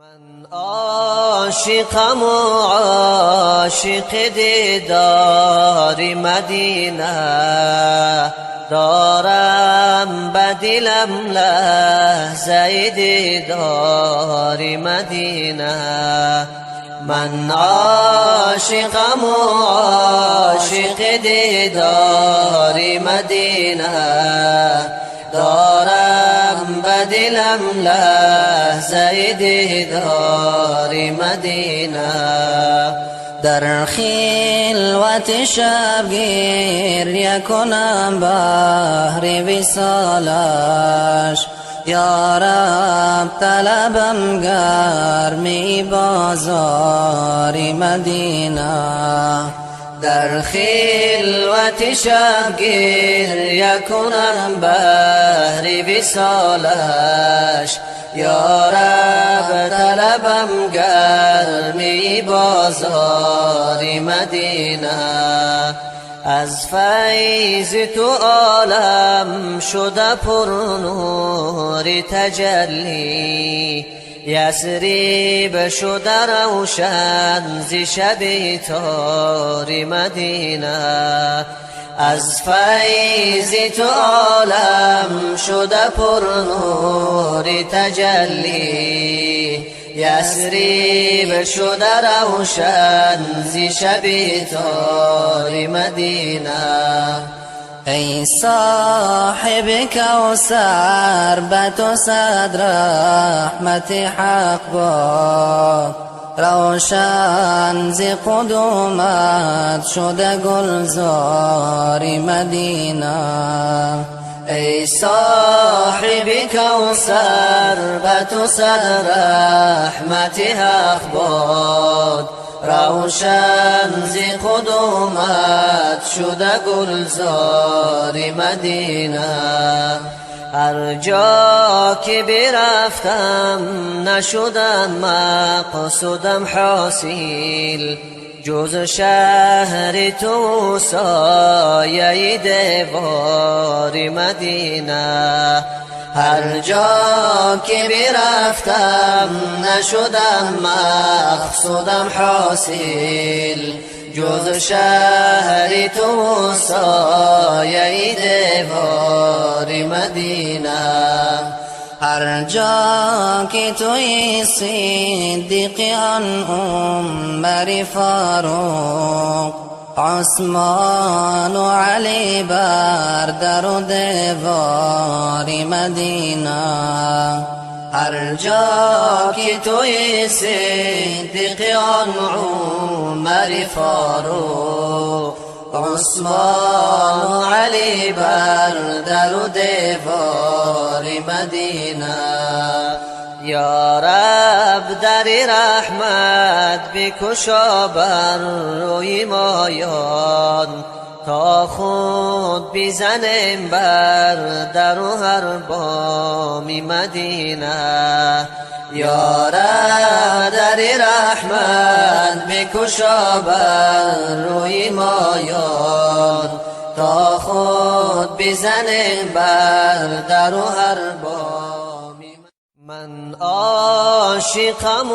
من اشیقم و عاشق دیدار مدینه، دارم بدلم لحظه دیدار مدینه. من عاشقم و عاشق دیدار مدینه، دارم بدلم لحظه دیدار مدینه. در خلوت شب گریه کنم بهر وصالش، یا رب طلبم گرمی بازار مدینه. در خلوت شب گریه کنم بهر وصالش، یا رب طلبم گرمی بازار مدینه. از فیض تو عالم شده پر نور تجلی، یثرب شده روشن ز شب تار مدینه. از فیض تو عالم شده پر نور تجلی، یثرب شده روشن ز شب تار مدینه. ای صاحب کوثر به تو صد رحمت حق باد، روشن ز قدومت شده گلزار مدینه. ای صاحب کوثر به تو صد رحمت حق باد، روشن ز قدومت شده گلزار مدینه. هر جا که برفتم نشدم مقصودم حاصل، جز شهر تو سایه دیوار مدینه. هر جا که برفتم نشدم مقصودم حاصل، جز شهر تو سایه دیوار مدینه. هر جا که توی صدیقیان عمر فاروق، عثمان و علی بر در و دیوار مدینه. هر جا که توی صدیقیان عمر فاروق، عثمان و علی بر در و دیوار مدینه. یا رب در رحمت بکشا بر روی مایان، تا خود بزنیم بر در و هر بام مدینه. یا رب در رحمت بکشا بر روی مایان، تا خود بزنیم بر در و هر بام. من اشیقم و